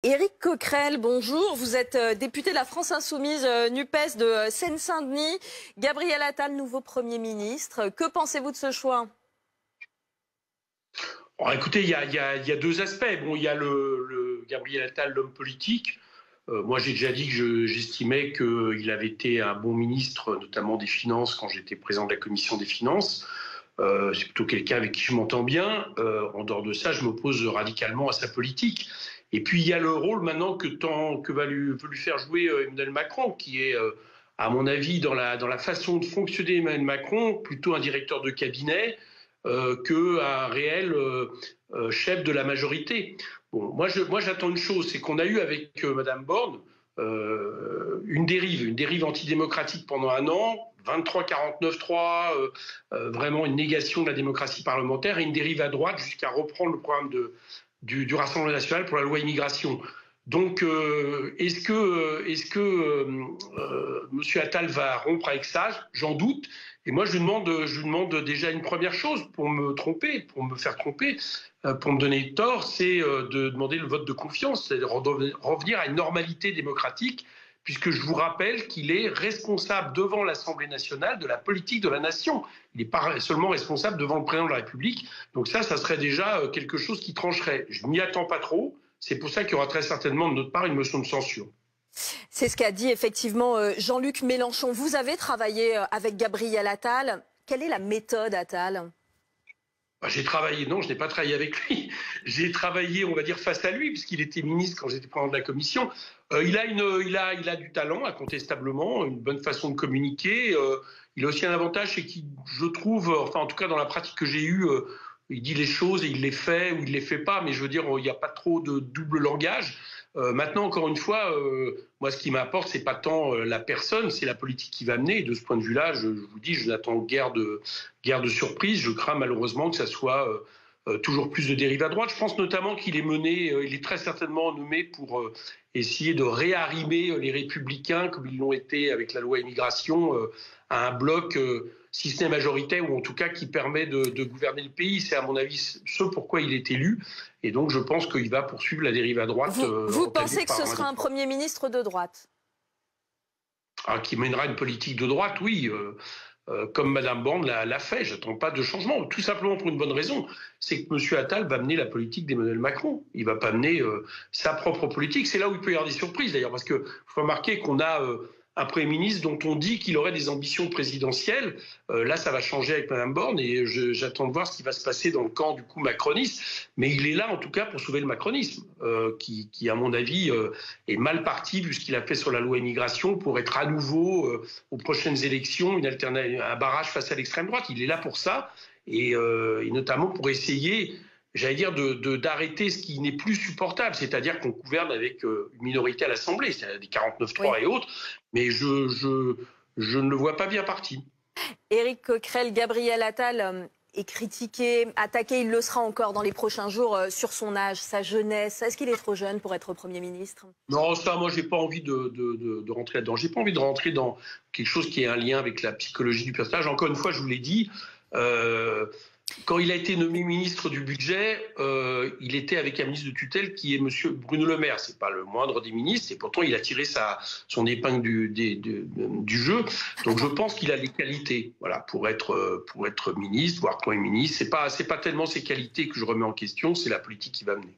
Éric Coquerel, bonjour. Vous êtes député de la France Insoumise NUPES de Seine-Saint-Denis. Gabriel Attal, nouveau Premier ministre. Que pensez-vous de ce choix? Alors, écoutez, il y a deux aspects. Bon, il y a le Gabriel Attal, l'homme politique. Moi, j'ai déjà dit que j'estimais qu'il avait été un bon ministre, notamment des Finances, quand j'étais président de la Commission des Finances. C'est plutôt quelqu'un avec qui je m'entends bien. En dehors de ça, je m'oppose radicalement à sa politique. Et puis, il y a le rôle maintenant que veut lui faire jouer Emmanuel Macron, qui est, à mon avis, dans la façon de fonctionner Emmanuel Macron, plutôt un directeur de cabinet qu'un réel chef de la majorité. Bon, moi, j'attends une chose, c'est qu'on a eu avec Madame Borne une dérive antidémocratique pendant un an, 23-49-3, vraiment une négation de la démocratie parlementaire, et une dérive à droite jusqu'à reprendre le programme du Rassemblement national pour la loi immigration. Donc, est-ce que M. Attal va rompre avec ça? J'en doute. Et moi, je lui demande déjà une première chose pour me tromper, pour me faire tromper, pour me donner tort, c'est de demander le vote de confiance, c'est de revenir à une normalité démocratique, puisque je vous rappelle qu'il est responsable devant l'Assemblée nationale de la politique de la nation. Il n'est pas seulement responsable devant le président de la République. Donc ça serait déjà quelque chose qui trancherait. Je m'y attends pas trop. C'est pour ça qu'il y aura très certainement de notre part une motion de censure. C'est ce qu'a dit effectivement Jean-Luc Mélenchon. Vous avez travaillé avec Gabriel Attal. Quelle est la méthode Attal? J'ai travaillé, non, je n'ai pas travaillé avec lui. J'ai travaillé, on va dire, face à lui, puisqu'il était ministre quand j'étais président de la commission. Il a du talent, incontestablement, une bonne façon de communiquer. Il a aussi un avantage, c'est qu'il, je trouve, enfin en tout cas dans la pratique que j'ai eue, il dit les choses et il les fait ou il les fait pas, mais je veux dire, il n'y a pas trop de double langage. Maintenant, encore une fois, moi, ce qui m'apporte, c'est pas tant la personne, c'est la politique qui va mener. Et de ce point de vue-là, je vous dis, je n'attends guère de surprise. Je crains malheureusement que ça soit toujours plus de dérive à droite. Je pense notamment qu'il est mené, il est très certainement nommé pour essayer de réarrimer les Républicains, comme ils l'ont été avec la loi immigration, à un bloc, si ce n'est majoritaire, ou en tout cas qui permet de gouverner le pays. C'est à mon avis ce pourquoi il est élu. Et donc je pense qu'il va poursuivre la dérive à droite. Vous pensez que ce sera un Premier ministre de droite? Qui mènera une politique de droite, oui. Comme Mme Borne l'a fait. Je n'attends pas de changement, tout simplement pour une bonne raison, c'est que M. Attal va mener la politique d'Emmanuel Macron. Il ne va pas mener sa propre politique. C'est là où il peut y avoir des surprises, d'ailleurs, parce qu'il faut remarquer qu'on a un Premier ministre dont on dit qu'il aurait des ambitions présidentielles. Là, ça va changer avec Mme Borne, et j'attends de voir ce qui va se passer dans le camp du coup macroniste. Mais il est là, en tout cas, pour sauver le macronisme, qui à mon avis, est mal parti, vu ce qu'il a fait sur la loi immigration, pour être à nouveau, aux prochaines élections, un barrage face à l'extrême droite. Il est là pour ça, et notamment pour essayer, j'allais dire, d'arrêter ce qui n'est plus supportable, c'est-à-dire qu'on gouverne avec une minorité à l'Assemblée, c'est-à-dire des 49-3 Oui. et autres, mais je ne le vois pas bien parti. Éric Coquerel, Gabriel Attal est critiqué, attaqué, il le sera encore dans les prochains jours sur son âge, sa jeunesse. Est-ce qu'il est trop jeune pour être Premier ministre? Non, ça, moi, j'ai pas envie de rentrer là-dedans. J'ai pas envie de rentrer dans quelque chose qui ait un lien avec la psychologie du personnage. Encore une fois, je vous l'ai dit, quand il a été nommé ministre du budget, il était avec un ministre de tutelle qui est M. Bruno Le Maire. C'est pas le moindre des ministres, et pourtant il a tiré son épingle du jeu. Donc je pense qu'il a les qualités, voilà, pour être ministre, voire Premier ministre. C'est pas tellement ses qualités que je remets en question, c'est la politique qui va mener.